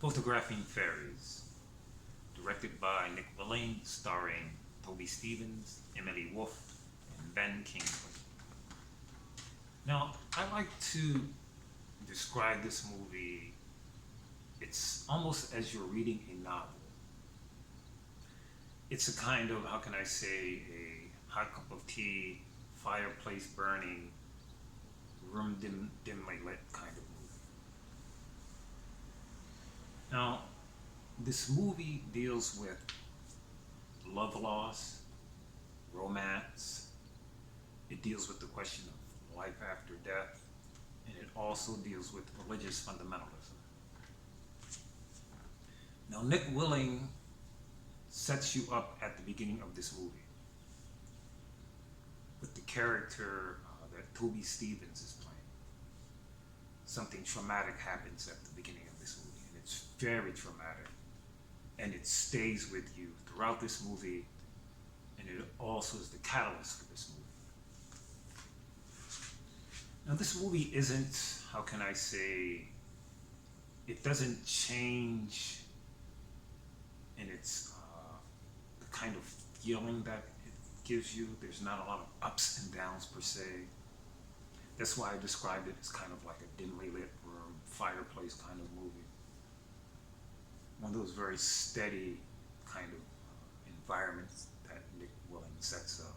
Photographing Fairies, directed by Nick Willing, starring Toby Stevens, Emily Wolf, and Ben Kingsley. Now, I like to describe this movie, it's almost as you're reading a novel. It's a kind of, how can I say, a hot cup of tea, fireplace burning, dimly lit kind of movie. Now, this movie deals with love loss, romance. It deals with the question of life after death, and it also deals with religious fundamentalism. Now, Nick Willing sets you up at the beginning of this movie with the character that Toby Stevens is playing. Something traumatic happens at the beginning of this movie, and it's very traumatic, and it stays with you throughout this movie, and it also is the catalyst for this movie. Now, this movie isn't, how can I say, it doesn't change in its the kind of feeling that it gives you. There's not a lot of ups and downs per se. That's why I described it as kind of like a dimly lit room, fireplace kind of movie. One of those very steady kind of environments that Nick Willing sets up.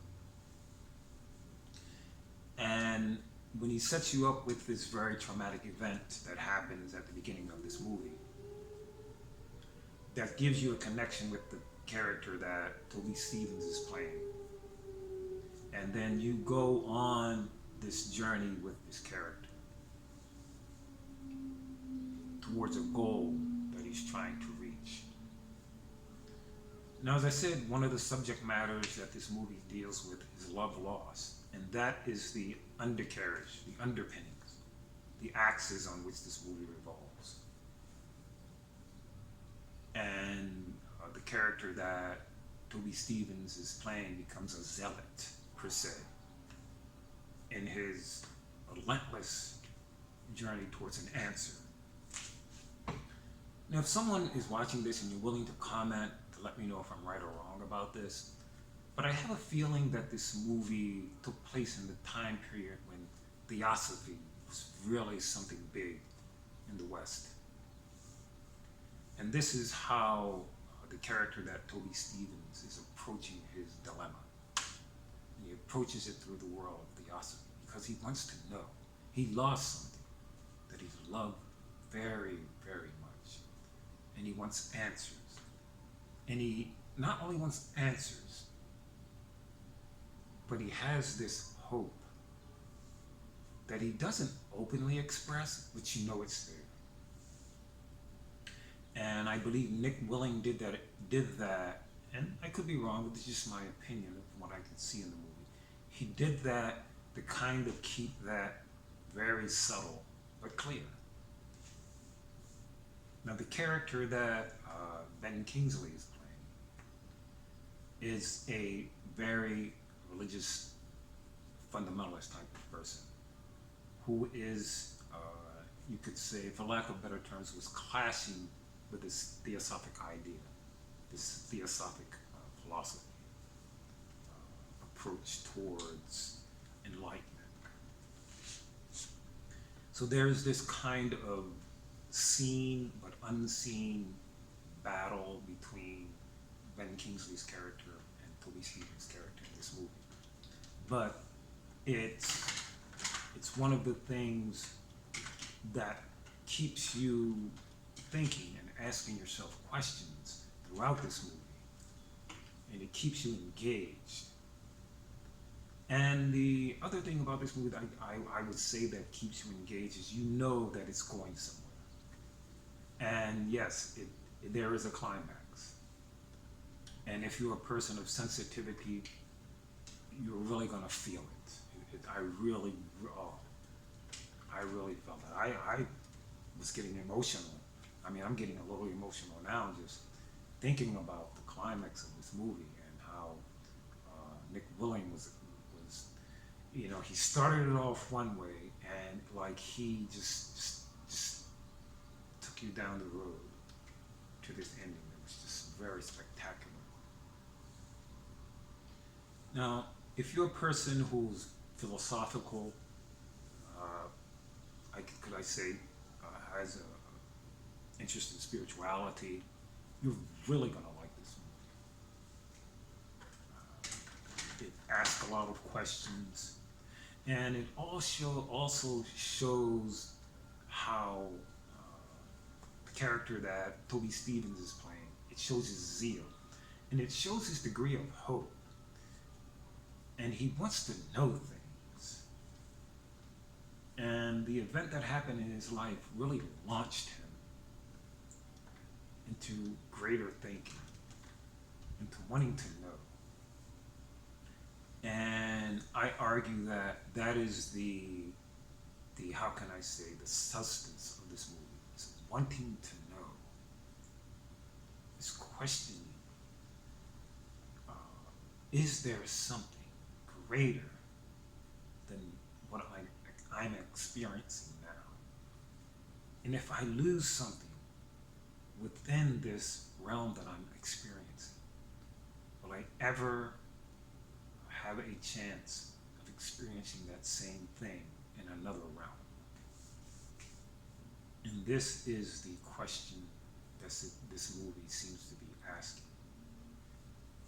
And when he sets you up with this very traumatic event that happens at the beginning of this movie, that gives you a connection with the character that Toby Stevens is playing. And then you go on this journey with this character towards a goal that he's trying to reach. Now, as I said, one of the subject matters that this movie deals with is love loss, and that is the undercarriage, the underpinnings, the axis on which this movie revolves. And the character that Toby Stevens is playing becomes a zealot, per se, in his relentless journey towards an answer. Now, if someone is watching this and you're willing to comment to let me know if I'm right or wrong about this, but I have a feeling that this movie took place in the time period when theosophy was really something big in the West. And this is how the character that Toby Stevens is approaching his dilemma. And he approaches it through the world of theosophy because he wants to know. He lost something that he loved very, very much. And he wants answers. And he not only wants answers, but he has this hope that he doesn't openly express, but you know it's there. And I believe Nick Willing did that, and I could be wrong, but it's just my opinion of what I could see in the movie. He did that to kind of keep that very subtle, but clear. Now, the character that Ben Kingsley is playing is a very religious fundamentalist type of person who is, you could say, for lack of better terms, was clashing with this theosophic idea, this theosophic philosophy, approach towards enlightenment. So there's this kind of seen but unseen battle between Ben Kingsley's character and Toby Stevens' character in this movie. But it's one of the things that keeps you thinking and asking yourself questions throughout this movie, and it keeps you engaged. And the other thing about this movie that I would say that keeps you engaged is you know that it's going somewhere. And yes, there is a climax. And if you're a person of sensitivity, you're really going to feel it. I really felt that. I was getting emotional. I mean, I'm getting a little emotional now just thinking about the climax of this movie and how Nick Willing was, he started it off one way and like he just took you down the road. to this ending that was just very spectacular. Now, if you're a person who's philosophical, uh, could I say, has a interest in spirituality, you're really gonna like this movie. It asks a lot of questions, and it also shows how the character that Toby Stevens is playing, it shows his zeal, and it shows his degree of hope, and he wants to know things. And the event that happened in his life really launched him into greater thinking, into wanting to know. And I argue that that is the how can I say, the substance of this movie. It's wanting to know. It's questioning. Is there something greater than what I'm experiencing now? And if I lose something within this realm that I'm experiencing, will I ever have a chance of experiencing that same thing in another realm? And this is the question that this movie seems to be asking.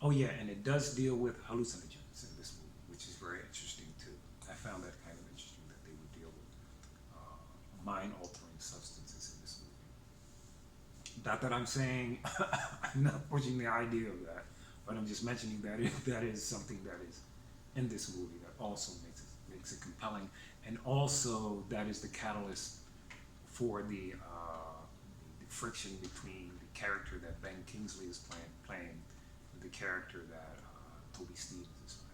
Oh yeah, and it does deal with hallucinogens in this movie, which is very interesting too. I found that kind of interesting that they would deal with mind-altering substances in this movie. Not that I'm saying, I'm not pushing the idea of that, but I'm just mentioning that that is something that is in this movie that also makes it compelling, and also that is the catalyst for the friction between the character that Ben Kingsley is playing and the character that Toby Stevens is playing.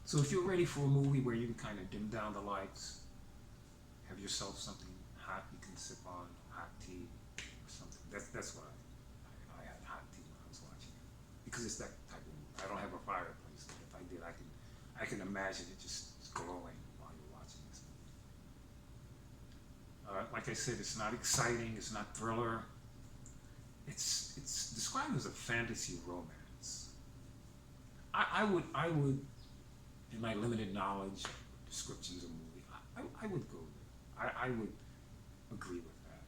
So if you're ready for a movie where you can kind of dim down the lights, have yourself something hot you can sip on, hot tea or something. That's what I had hot tea when I was watching it, because it's that type of movie. I don't have a fireplace, but if I did, I can imagine it just glowing while you're watching this movie. Like I said, it's not exciting, it's not thriller. It's described as a fantasy romance. I would, in my limited knowledge of descriptions of movie, I would go there. I would agree with that.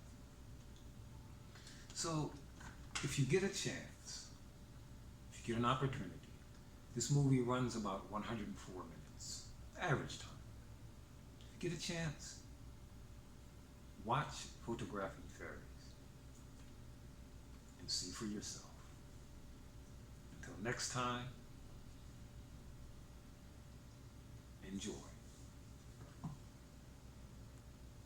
So, if you get a chance, if you get an opportunity, this movie runs about 104 minutes, average time. If you get a chance, watch Photographing Fairies and see for yourself. Until next time, enjoy.